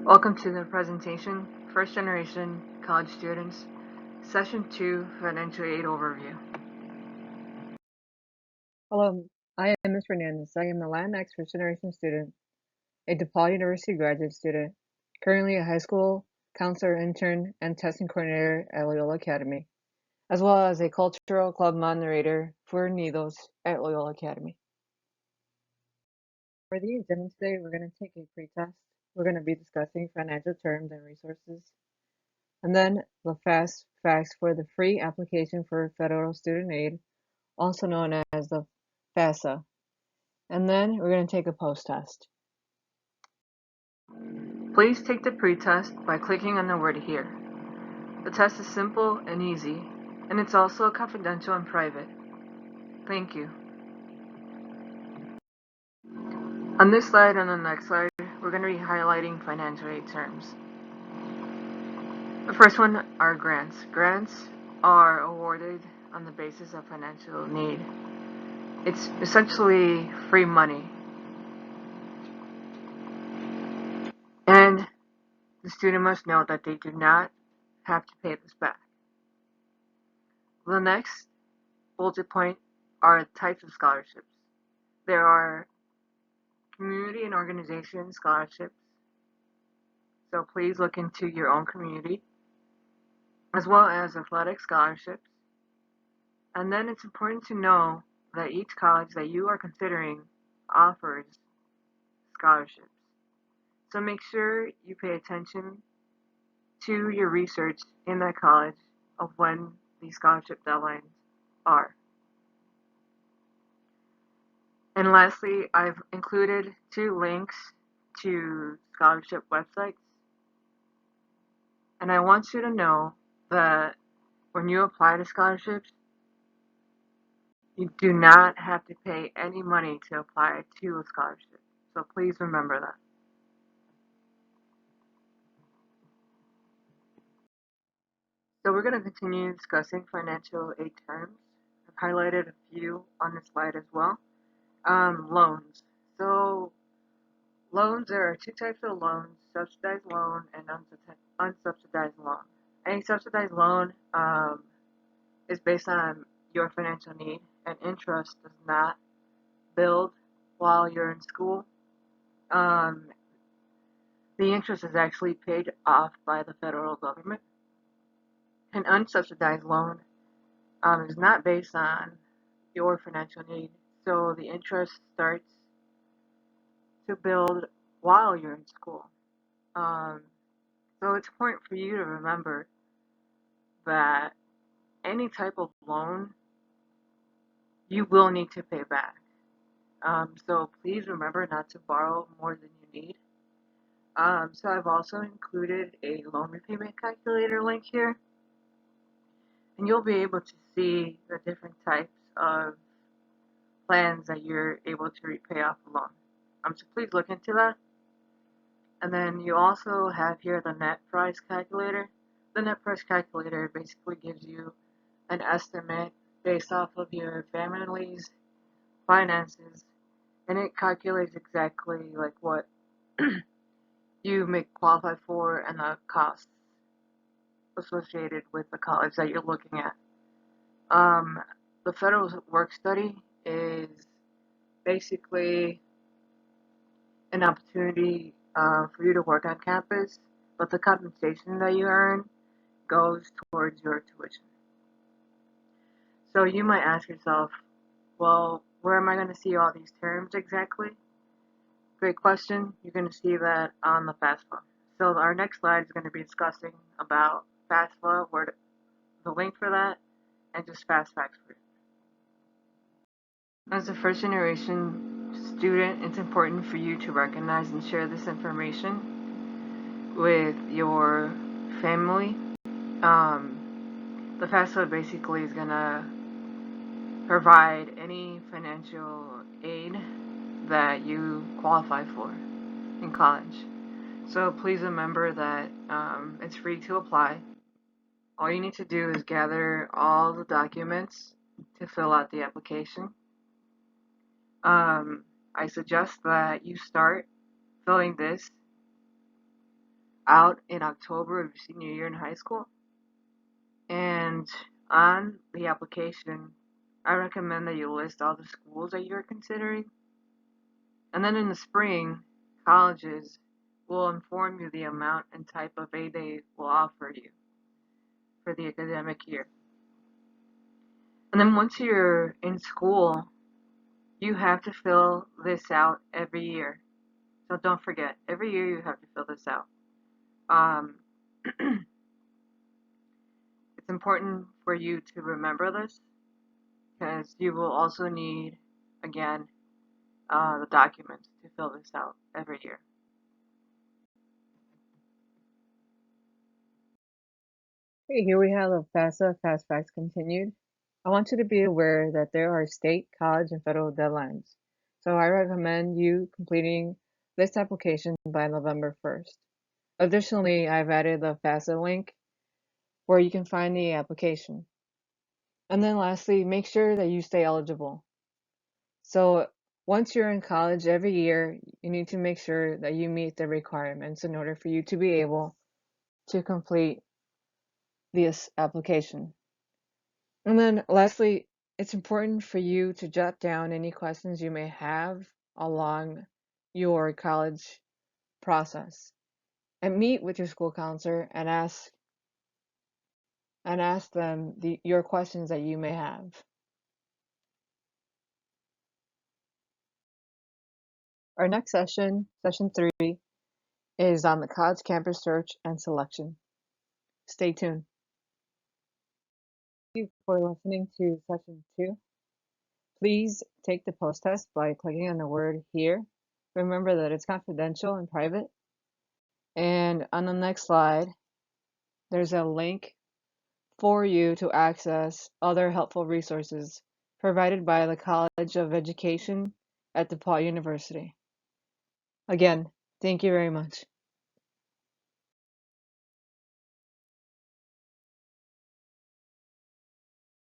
Welcome to the presentation, First Generation College Students, Session 2, Financial Aid Overview. Hello, I am Berenis Fernandez. I am a Latinx First Generation student, a DePaul University graduate student, currently a high school counselor intern and testing coordinator at Loyola Academy, as well as a cultural club moderator for Nidos at Loyola Academy. For the agenda today, we're going to take a pre-test. We're going to be discussing financial terms and resources, and then the fast facts for the free application for federal student aid, also known as the FAFSA. And then we're going to take a post-test. Please take the pre-test by clicking on the word Here. The test is simple and easy, and it's also confidential and private. Thank you. On this slide and the next slide, we're going to be highlighting financial aid terms. The first one are grants. Grants are awarded on the basis of financial need. It's essentially free money. And the student must know that they do not have to pay this back. The next bullet point are types of scholarships. There are community and organization scholarships, so please look into your own community, as well as athletic scholarships. And then it's important to know that each college that you are considering offers scholarships. So make sure you pay attention to your research in that college of when these scholarship deadlines are. And lastly, I've included 2 links to scholarship websites. And I want you to know that when you apply to scholarships, you do not have to pay any money to apply to a scholarship. So please remember that. So we're going to continue discussing financial aid terms. I've highlighted a few on this slide as well. Loans. So loans, there are 2 types of loans, subsidized loan and unsubsidized loan. A subsidized loan is based on your financial need, and interest does not build while you're in school. The interest is actually paid off by the federal government. An unsubsidized loan is not based on your financial need, so the interest starts to build while you're in school. So it's important for you to remember that any type of loan you will need to pay back. So please remember not to borrow more than you need. So I've also included a loan repayment calculator link here, and you'll be able to see the different types of plans that you're able to repay off the loan. So please look into that. And then you also have here the net price calculator. The net price calculator basically gives you an estimate based off of your family's finances, and it calculates exactly like what you may qualify for and the costs associated with the college that you're looking at. The federal work study is basically an opportunity for you to work on campus, but the compensation that you earn goes towards your tuition. So you might ask yourself, well, where am I going to see all these terms exactly? Great question. You're going to see that on the FAFSA. So our next slide is going to be discussing about FAFSA, where the link for that, and just fast facts for it. As a first generation student, it's important for you to recognize and share this information with your family. The FAFSA basically is going to provide any financial aid that you qualify for in college. So please remember that it's free to apply. All you need to do is gather all the documents to fill out the application. I suggest that you start filling this out in October of your senior year in high school. And on the application, I recommend that you list all the schools that you're considering. And then in the spring, colleges will inform you the amount and type of aid they will offer you for the academic year. And then once you're in school, you have to fill this out every year. So don't forget, every year you have to fill this out. Um, it's important for you to remember this because you will also need, again, the documents to fill this out every year. Okay, here we have the FAFSA Fast Facts continued. I want you to be aware that there are state, college, and federal deadlines. So I recommend you completing this application by November 1st. Additionally, I've added the FAFSA link where you can find the application. And then lastly, make sure that you stay eligible. So once you're in college every year, you need to make sure that you meet the requirements in order for you to be able to complete this application. And then lastly, it's important for you to jot down any questions you may have along your college process and meet with your school counselor and ask them your questions that you may have. Our next session, session 3, is on the college campus search and selection. Stay tuned. Thank you for listening to session 2. Please take the post test by clicking on the word here. Remember that it's confidential and private. And on the next slide, there's a link for you to access other helpful resources provided by the College of Education at DePaul University. Again, thank you very much.